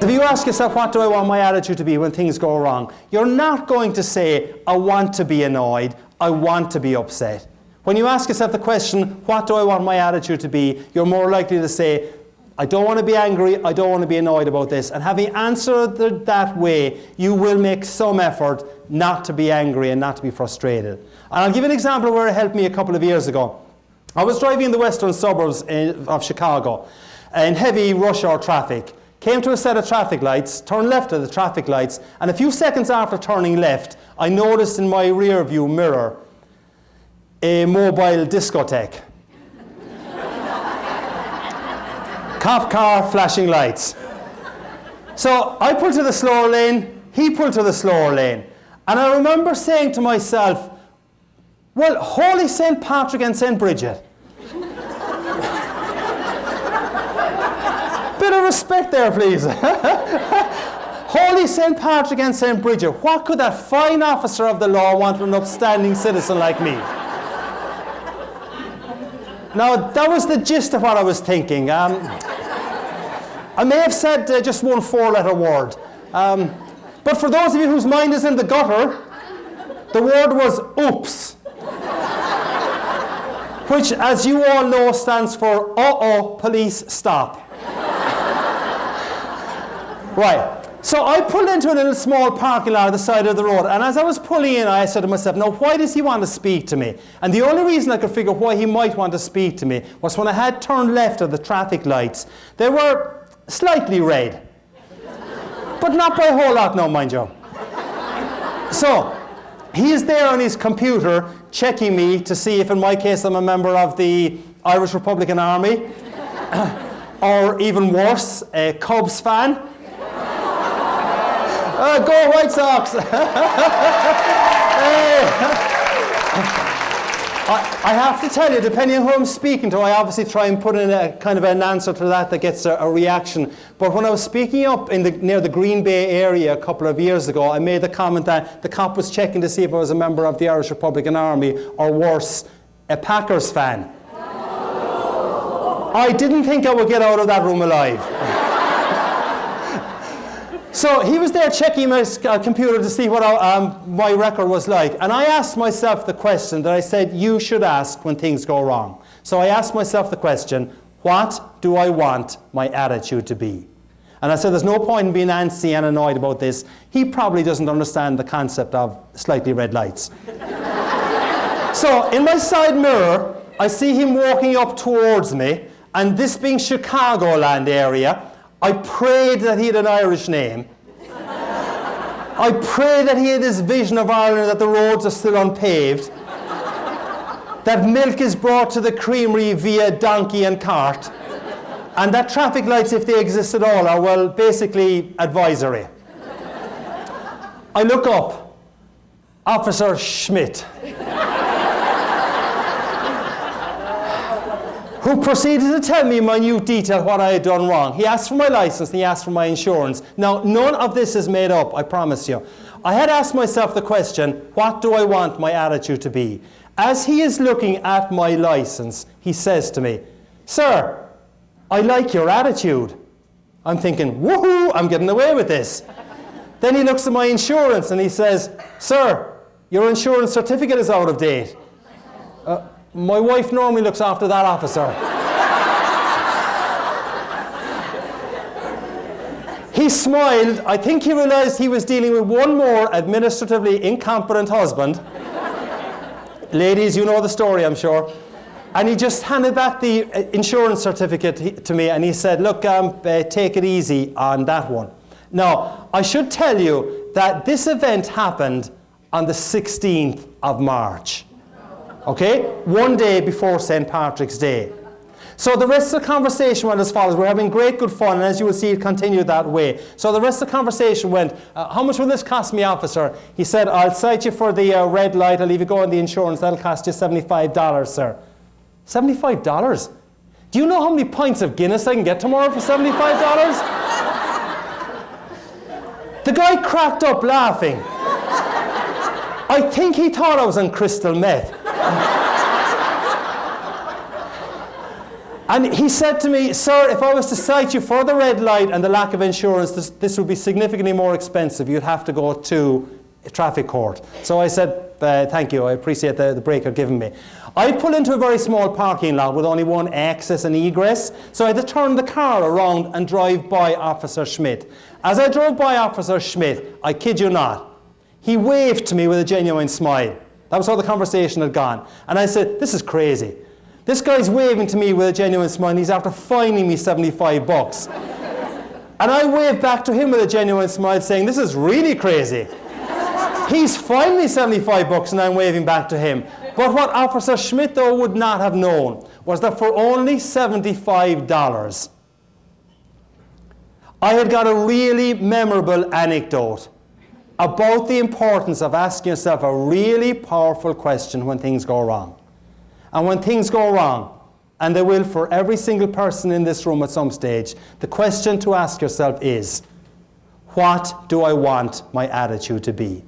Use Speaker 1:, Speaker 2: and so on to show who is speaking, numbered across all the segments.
Speaker 1: If you ask yourself, what do I want my attitude to be when things go wrong? You're not going to say, I want to be annoyed, I want to be upset. When you ask yourself the question, what do I want my attitude to be? You're more likely to say, I don't want to be angry, I don't want to be annoyed about this. And having answered that way, you will make some effort not to be angry and not to be frustrated. And I'll give you an example where it helped me a couple of years ago. I was driving in the western suburbs of Chicago in heavy rush hour traffic. Came to a set of traffic lights, turned left at the traffic lights, and a few seconds after turning left, I noticed in my rear view mirror a mobile discotheque. Cop car, flashing lights. So I pulled to the slower lane, he pulled to the slower lane. And I remember saying to myself, well, Holy St. Patrick and St. Bridget. Bit of respect there, please. Holy St. Patrick and St. Bridget, what could that fine officer of the law want from an upstanding citizen like me? Now, that was the gist of what I was thinking. I may have said just one four-letter word. But for those of you whose mind is in the gutter, the word was oops. Which, as you all know, stands for uh-oh, police, stop. Right. So I pulled into a little small parking lot at the side of the road, and as I was pulling in, I said to myself, now why does he want to speak to me? And the only reason I could figure why he might want to speak to me was when I had turned left at the traffic lights. They were slightly red, but not by a whole lot now, mind you. So he is there on his computer checking me to see if in my case I'm a member of the Irish Republican Army, or even worse, a Cubs fan. Go White Sox! I have to tell you, depending on who I'm speaking to, I obviously try and put in a kind of an answer to that gets a reaction. But when I was speaking up near the Green Bay area a couple of years ago, I made the comment that the cop was checking to see if I was a member of the Irish Republican Army, or worse, a Packers fan. I didn't think I would get out of that room alive. So he was there checking my computer to see what my record was like. And I asked myself the question that I said you should ask when things go wrong. So I asked myself the question, what do I want my attitude to be? And I said there's no point in being antsy and annoyed about this. He probably doesn't understand the concept of slightly red lights. So in my side mirror, I see him walking up towards me. And this being Chicagoland area, I prayed that he had an Irish name. I prayed that he had this vision of Ireland, that the roads are still unpaved, that milk is brought to the creamery via donkey and cart, and that traffic lights, if they exist at all, are, well, basically advisory. I look up. Officer Schmidt, who proceeded to tell me in minute detail what I had done wrong. He asked for my license and he asked for my insurance. Now, none of this is made up, I promise you. I had asked myself the question, what do I want my attitude to be? As he is looking at my license, he says to me, sir, I like your attitude. I'm thinking, woohoo, I'm getting away with this. Then he looks at my insurance and he says, sir, your insurance certificate is out of date. My wife normally looks after that, officer. He smiled. I think he realized he was dealing with one more administratively incompetent husband. Ladies, you know the story, I'm sure. And he just handed back the insurance certificate to me and he said, look, take it easy on that one. Now, I should tell you that this event happened on the 16th of March. Okay? One day before St. Patrick's Day. So the rest of the conversation went as follows. We're having great good fun, and as you will see, it continued that way. So the rest of the conversation went, how much will this cost me, officer? He said, I'll cite you for the red light. I'll leave you go on the insurance. That'll cost you $75, sir. $75? Do you know how many pints of Guinness I can get tomorrow for $75? The guy cracked up laughing. I think he thought I was on crystal meth. And he said to me, sir, if I was to cite you for the red light and the lack of insurance, this would be significantly more expensive. You'd have to go to a traffic court. So I said, thank you, I appreciate the break you're giving me. I pull into a very small parking lot with only one access and egress, so I had to turn the car around and drive by Officer Schmidt. As I drove by Officer Schmidt, I kid you not, he waved to me with a genuine smile. That was how the conversation had gone. And I said, this is crazy. This guy's waving to me with a genuine smile, and he's after fining me 75 bucks. And I waved back to him with a genuine smile, saying, this is really crazy. He's fined me 75 bucks, and I'm waving back to him. But what Officer Schmidt, though, would not have known was that for only $75, I had got a really memorable anecdote about the importance of asking yourself a really powerful question when things go wrong. And when things go wrong, and they will for every single person in this room at some stage, the question to ask yourself is, what do I want my attitude to be?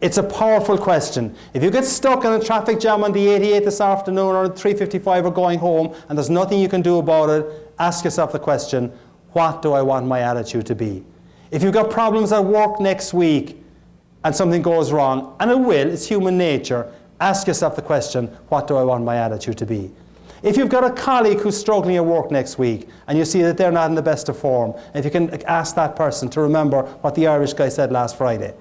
Speaker 1: It's a powerful question. If you get stuck in a traffic jam on the 88 this afternoon or 3:55 or going home, and there's nothing you can do about it, ask yourself the question, what do I want my attitude to be? If you've got problems at work next week and something goes wrong, and it will, it's human nature, ask yourself the question, what do I want my attitude to be? If you've got a colleague who's struggling at work next week and you see that they're not in the best of form, if you can ask that person to remember what the Irish guy said last Friday,